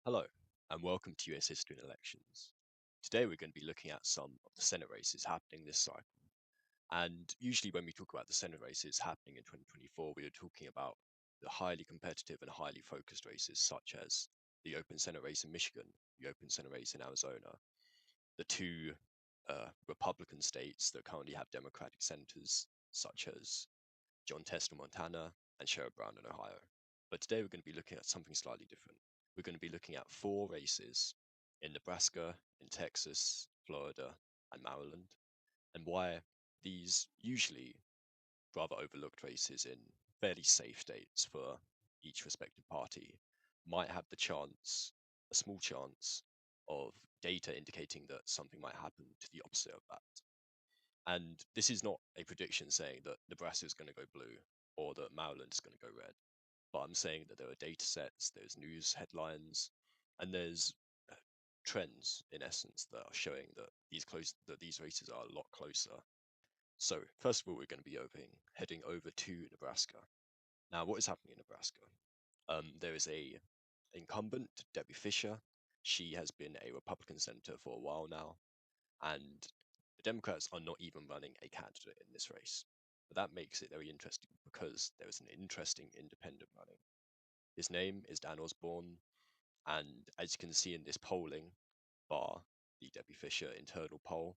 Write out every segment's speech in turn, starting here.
Hello, and welcome to US History and Elections. Today we're going to be looking at some of the Senate races happening this cycle. And usually when we talk about the Senate races happening in 2024, we are talking about the highly competitive and highly focused races such as the open Senate race in Michigan, the open Senate race in Arizona, the two Republican states that currently have Democratic senators such as John Tester, Montana, and Sherrod Brown in Ohio. But today we're going to be looking at something slightly different. We're going to be looking at four races in Nebraska, in Texas, Florida, and Maryland, and why these usually rather overlooked races in fairly safe states for each respective party might have the chance, a small chance, of data indicating that something might happen to the opposite of that. And this is not a prediction saying that Nebraska is going to go blue or that Maryland is going to go red, but I'm saying that there are data sets, there's news headlines, and there's trends in essence that are showing that these races are a lot closer. So first of all, we're going to be heading over to Nebraska. Now, what is happening in Nebraska? There is a incumbent, Debbie Fisher. She has been a Republican senator for a while now, and the Democrats are not even running a candidate in this race. But that makes it very interesting because there is an interesting independent running. His name is Dan Osborne, and as you can see in this polling, bar the Debbie Fisher internal poll,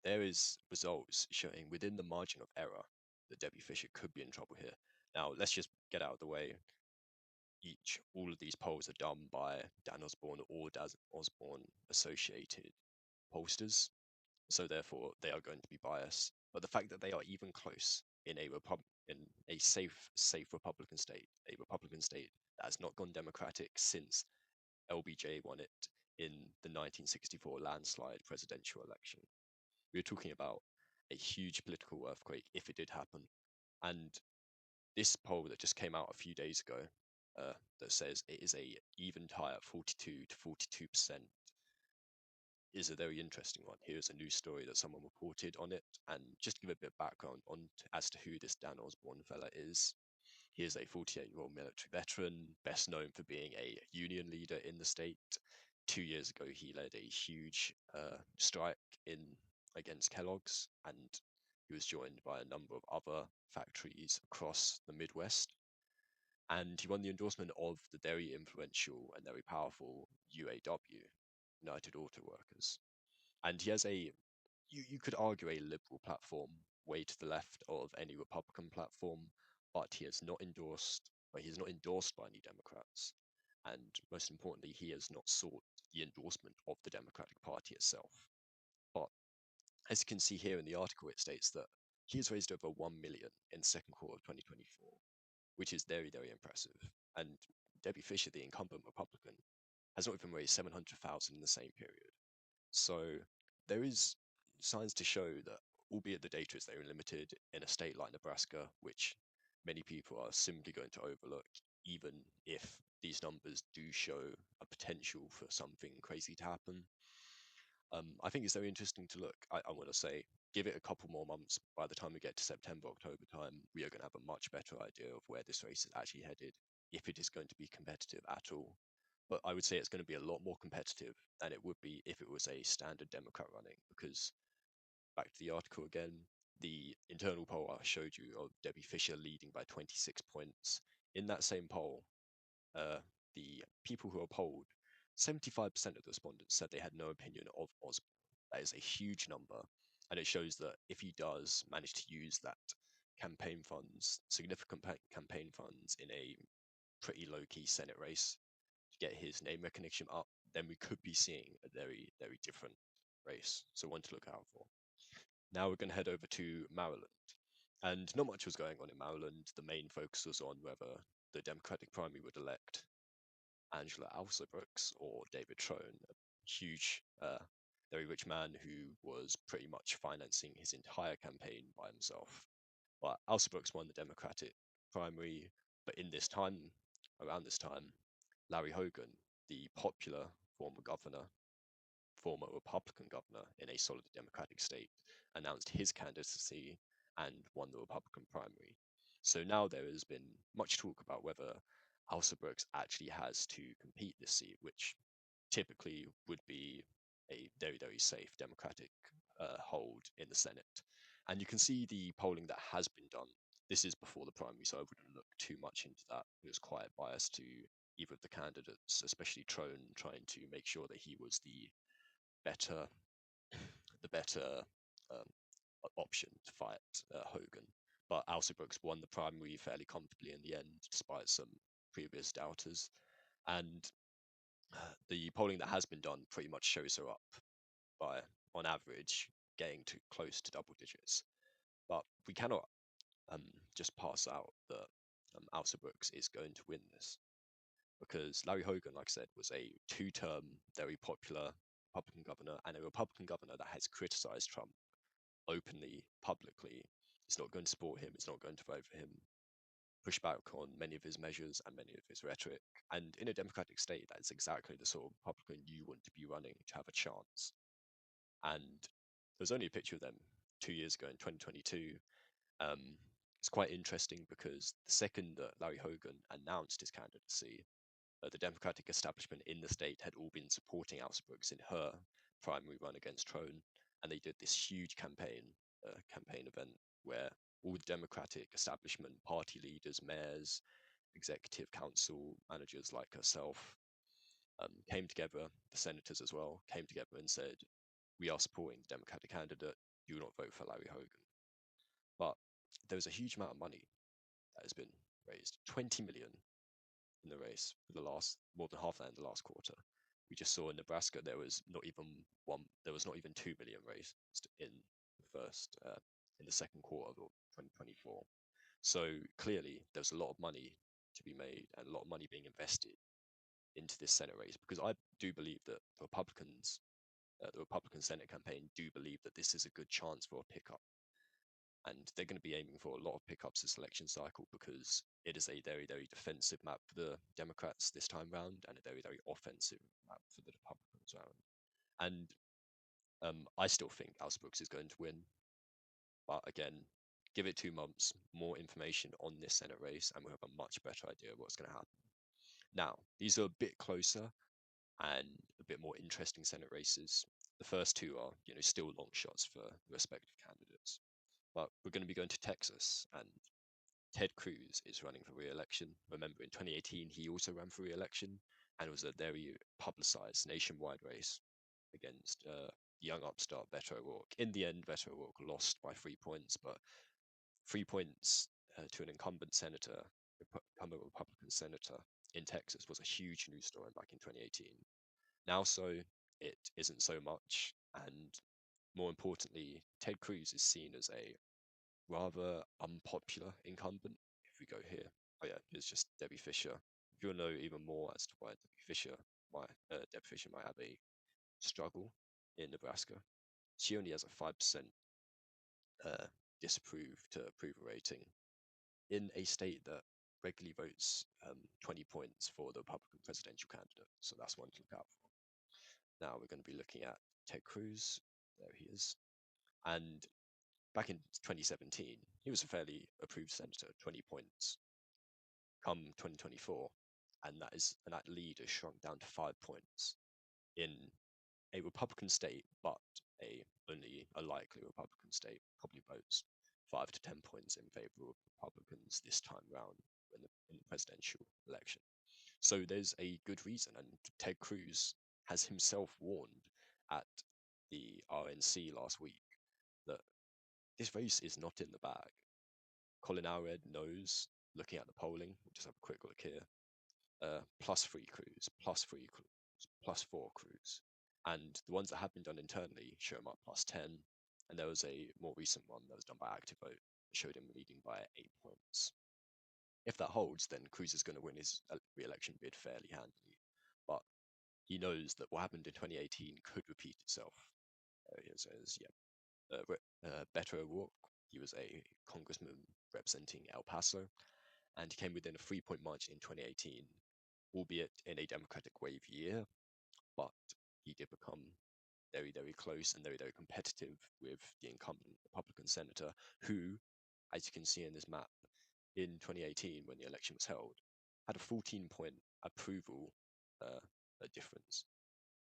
there is results showing within the margin of error that Debbie Fisher could be in trouble here. Now, let's just get out of the way. All of these polls are done by Dan Osborne or Dan Osborne associated pollsters, so therefore they are going to be biased. But the fact that they are even close in a safe Republican state, a Republican state that has not gone Democratic since LBJ won it in the 1964 landslide presidential election. We are talking about a huge political earthquake if it did happen. And this poll that just came out a few days ago that says it is a even tie at 42 to 42% is a very interesting one. Here's a news story that someone reported on it, and just to give a bit of background on as to who this Dan Osborne fella is. He is a 48-year-old military veteran, best known for being a union leader in the state. 2 years ago, he led a huge strike in against Kellogg's, and he was joined by a number of other factories across the Midwest. And he won the endorsement of the very influential and very powerful UAW, United Auto Workers. And he has you could argue a liberal platform way to the left of any Republican platform, but he is not endorsed by any Democrats. And most importantly, he has not sought the endorsement of the Democratic Party itself. But as you can see here in the article, it states that he has raised over 1 million in the second quarter of 2024, which is very, very impressive. And Debbie Fisher, the incumbent Republican, has not even raised 700,000 in the same period. So there is signs to show that, albeit the data is very limited in a state like Nebraska, which many people are simply going to overlook, even if these numbers do show a potential for something crazy to happen. I think it's very interesting to look. I want to say, give it a couple more months. By the time we get to September, October time, we are going to have a much better idea of where this race is actually headed, if it is going to be competitive at all. But I would say it's going to be a lot more competitive than it would be if it was a standard Democrat running. Because back to the article again, the internal poll I showed you of Debbie Fisher leading by 26 points. In that same poll, the people who are polled, 75% of the respondents said they had no opinion of Osborne. That is a huge number, and it shows that if he does manage to use that significant campaign funds in a pretty low-key Senate race to get his name recognition up, then we could be seeing a very, very different race. So one to look out for. Now we're going to head over to Maryland. And not much was going on in Maryland. The main focus was on whether the Democratic primary would elect Angela Alsobrooks or David Trone, a huge, very rich man who was pretty much financing his entire campaign by himself. But Alsobrooks won the Democratic primary, but around this time, Larry Hogan, the popular former Republican governor in a solid Democratic state, announced his candidacy and won the Republican primary. So now there has been much talk about whether Brooks actually has to compete this seat, which typically would be a very, very safe Democratic hold in the Senate. And you can see the polling that has been done. This is before the primary, so I wouldn't look too much into that. It was quite biased to either of the candidates, especially Trone, trying to make sure that he was better, the better um, option to fight Hogan. But Brooks won the primary fairly comfortably in the end, despite some previous doubters. And the polling that has been done pretty much shows her up by, on average, getting to close to double digits. But we cannot just pass out that Brooks is going to win this, because Larry Hogan, like I said, was a two-term, very popular Republican governor, and a Republican governor that has criticized Trump openly, publicly. It's not going to support him. It's not going to vote for him. Push back on many of his measures and many of his rhetoric. And in a democratic state, that's exactly the sort of Republican you want to be running to have a chance. And there's only a picture of them 2 years ago in 2022. It's quite interesting because the second that Larry Hogan announced his candidacy, the Democratic establishment in the state had all been supporting Brooks in her primary run against Trone, and they did this huge campaign event where all the Democratic establishment, party leaders, mayors, executive council managers like herself, came together, the senators as well, came together and said, we are supporting the Democratic candidate, do not vote for Larry Hogan. But there was a huge amount of money that has been raised, 20 million in the race for the last, more than half that in the last quarter. We just saw in Nebraska there was not even 2 million raised in in the second quarter of 2024. So clearly there's a lot of money to be made and a lot of money being invested into this Senate race, because I do believe that the Republican Senate campaign do believe that this is a good chance for a pickup, and they're going to be aiming for a lot of pickups this election cycle because it is a very, very defensive map for the Democrats this time round and a very, very offensive map for the Republicans round. And I still think Brooks is going to win, but again, give it 2 months, more information on this Senate race, and we'll have a much better idea of what's going to happen. Now, these are a bit closer and a bit more interesting Senate races. The first two are, still long shots for the respective candidates. But we're going to be going to Texas, and Ted Cruz is running for re-election. Remember, in 2018, he also ran for re-election, and it was a very publicized nationwide race against young upstart Beto O'Rourke. In the end, Beto O'Rourke lost by 3 points, but 3 points to an incumbent Republican senator in Texas was a huge news story back in 2018. Now, so it isn't so much, and more importantly, Ted Cruz is seen as a rather unpopular incumbent. If we go here, oh yeah, it's just Debbie Fisher. If you want to know even more as to why Debbie Fisher might have a struggle in Nebraska, she only has a 5% uh, disapprove to approval rating in a state that regularly votes 20 points for the Republican presidential candidate. So that's one to look out for. Now we're going to be looking at Ted Cruz. There he is. And back in 2017, he was a fairly approved senator, 20 points. Come 2024, and that lead has shrunk down to 5 points in a Republican state, but only a likely Republican state, probably votes 5 to 10 points in favor of Republicans this time round in the presidential election. So there's a good reason, and Ted Cruz has himself warned at the RNC last week that this race is not in the bag. Colin Allred knows, looking at the polling, we'll just have a quick look here, +3 Cruz, +3 Cruz, +4 Cruz. And the ones that have been done internally show him up +10. And there was a more recent one that was done by Active Vote that showed him leading by 8 points. If that holds, then Cruz is going to win his re-election bid fairly handily. But he knows that what happened in 2018 could repeat itself. It says, Beto O'Rourke, he was a congressman representing El Paso, and he came within a 3-point margin in 2018, albeit in a Democratic wave year, but he did become very, very close and very, very competitive with the incumbent Republican senator, who, as you can see in this map, in 2018, when the election was held, had a 14-point approval difference.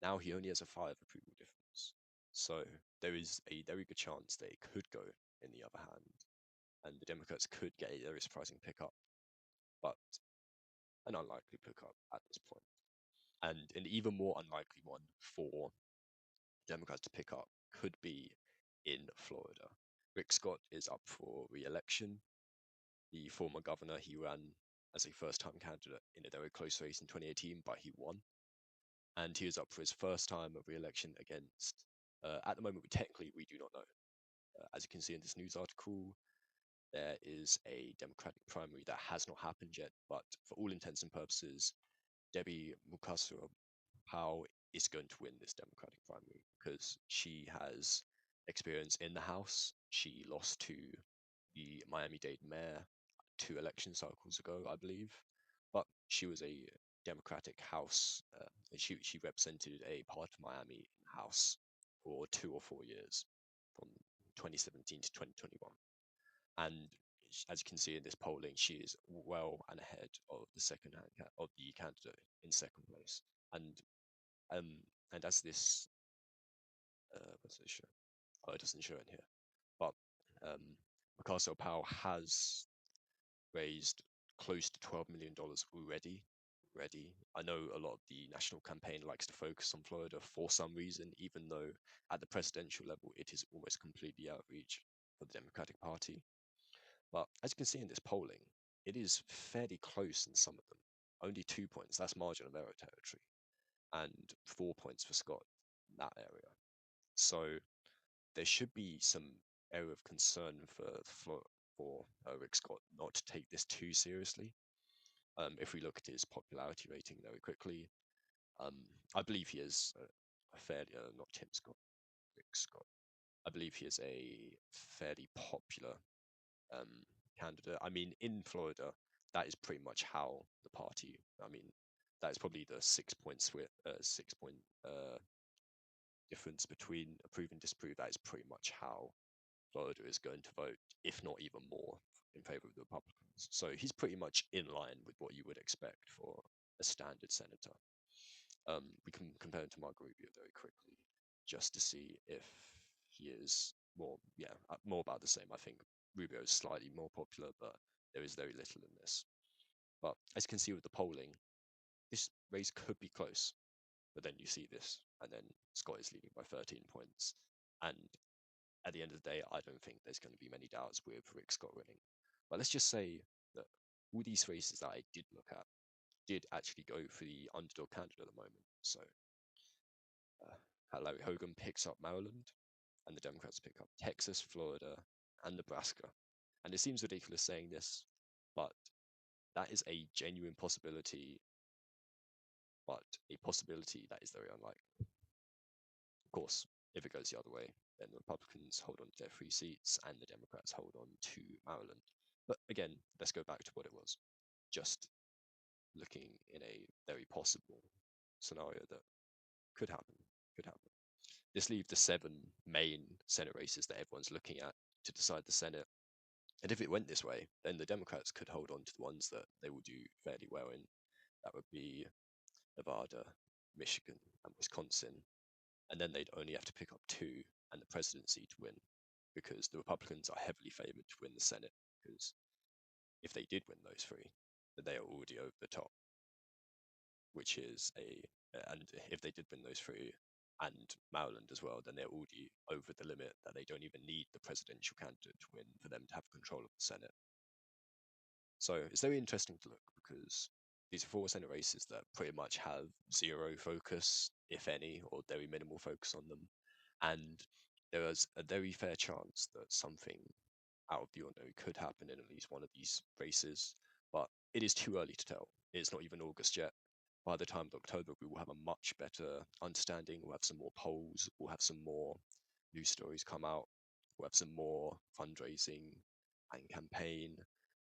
Now he only has a 5 approval difference. So there is a very good chance that it could go in the other hand, and the Democrats could get a very surprising pickup, but an unlikely pickup at this point. And an even more unlikely one for Democrats to pick up could be in Florida. Rick Scott is up for re-election. The former governor, he ran as a first-time candidate in a very close race in 2018, but he won. And he is up for his first time of re-election against, at the moment, technically, we do not know. As you can see in this news article, there is a Democratic primary that has not happened yet, but for all intents and purposes, Debbie Mukasey-Powell is going to win this Democratic primary because she has experience in the House. She lost to the Miami-Dade mayor 2 election cycles ago, I believe, but she was a Democratic House. She represented a part of Miami in the House for 2 or 4 years, from 2017 to 2021. And as you can see in this polling, she is well and ahead of the of the candidate in second place. Um, and as this, what's it show? Oh, it doesn't show in here. But Mukasey-Powell has raised close to $12 million already. I know a lot of the national campaign likes to focus on Florida for some reason, even though at the presidential level it is almost completely out of reach for the Democratic Party. But as you can see in this polling, it is fairly close in some of them. Only 2 points, that's margin of error territory, and 4 points for Scott in that area. So there should be some area of concern for Rick Scott not to take this too seriously. If we look at his popularity rating very quickly, I believe he is a fairly, not Tim Scott, Rick Scott. I believe he is a fairly popular candidate. I mean, in Florida, that is pretty much how the party. I mean, that is probably the 6 point difference between approve and disapprove. That is pretty much how Florida is going to vote, if not even more, in favor of the Republicans. So he's pretty much in line with what you would expect for a standard senator. We can compare him to Marco Rubio very quickly, just to see if he is more, more about the same. I think Rubio is slightly more popular, but there is very little in this. But as you can see with the polling, this race could be close, but then you see this, and then Scott is leading by 13 points. And at the end of the day, I don't think there's going to be many doubts with Rick Scott winning. But let's just say that all these races that I did look at did actually go for the underdog candidate at the moment. So Larry Hogan picks up Maryland, and the Democrats pick up Texas, Florida, and Nebraska. And it seems ridiculous saying this, but that is a genuine possibility, but a possibility that is very unlikely. Of course, if it goes the other way, then the Republicans hold on to their 3 seats and the Democrats hold on to Maryland. But again, let's go back to what it was. Just looking in a very possible scenario that could happen. This leaves the 7 main Senate races that everyone's looking at to decide the Senate. And if it went this way, then the Democrats could hold on to the ones that they will do fairly well in. That would be Nevada, Michigan, and Wisconsin. And then they'd only have to pick up 2 and the presidency to win, because the Republicans are heavily favored to win the Senate, because if they did win those 3, then they are already over the top, which is and if they did win those 3 and Maryland as well, then they're already over the limit that they don't even need the presidential candidate to win for them to have control of the Senate. So it's very interesting to look, because these are 4 Senate races that pretty much have 0 focus, if any, or very minimal focus on them. And there is a very fair chance that something out of the ordinary could happen in at least one of these races, but it is too early to tell. It's not even August yet. By the time of October, we will have a much better understanding. We'll have some more polls. We'll have some more news stories come out. We'll have some more fundraising and campaign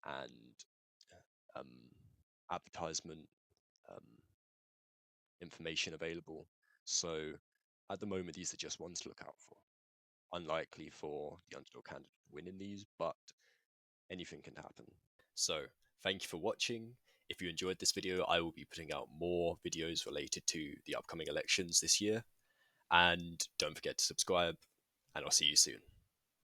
and advertisement information available. So at the moment, these are just ones to look out for. Unlikely for the underdog candidate to win in these, but anything can happen. So thank you for watching. If you enjoyed this video, I will be putting out more videos related to the upcoming elections this year. And don't forget to subscribe, and I'll see you soon.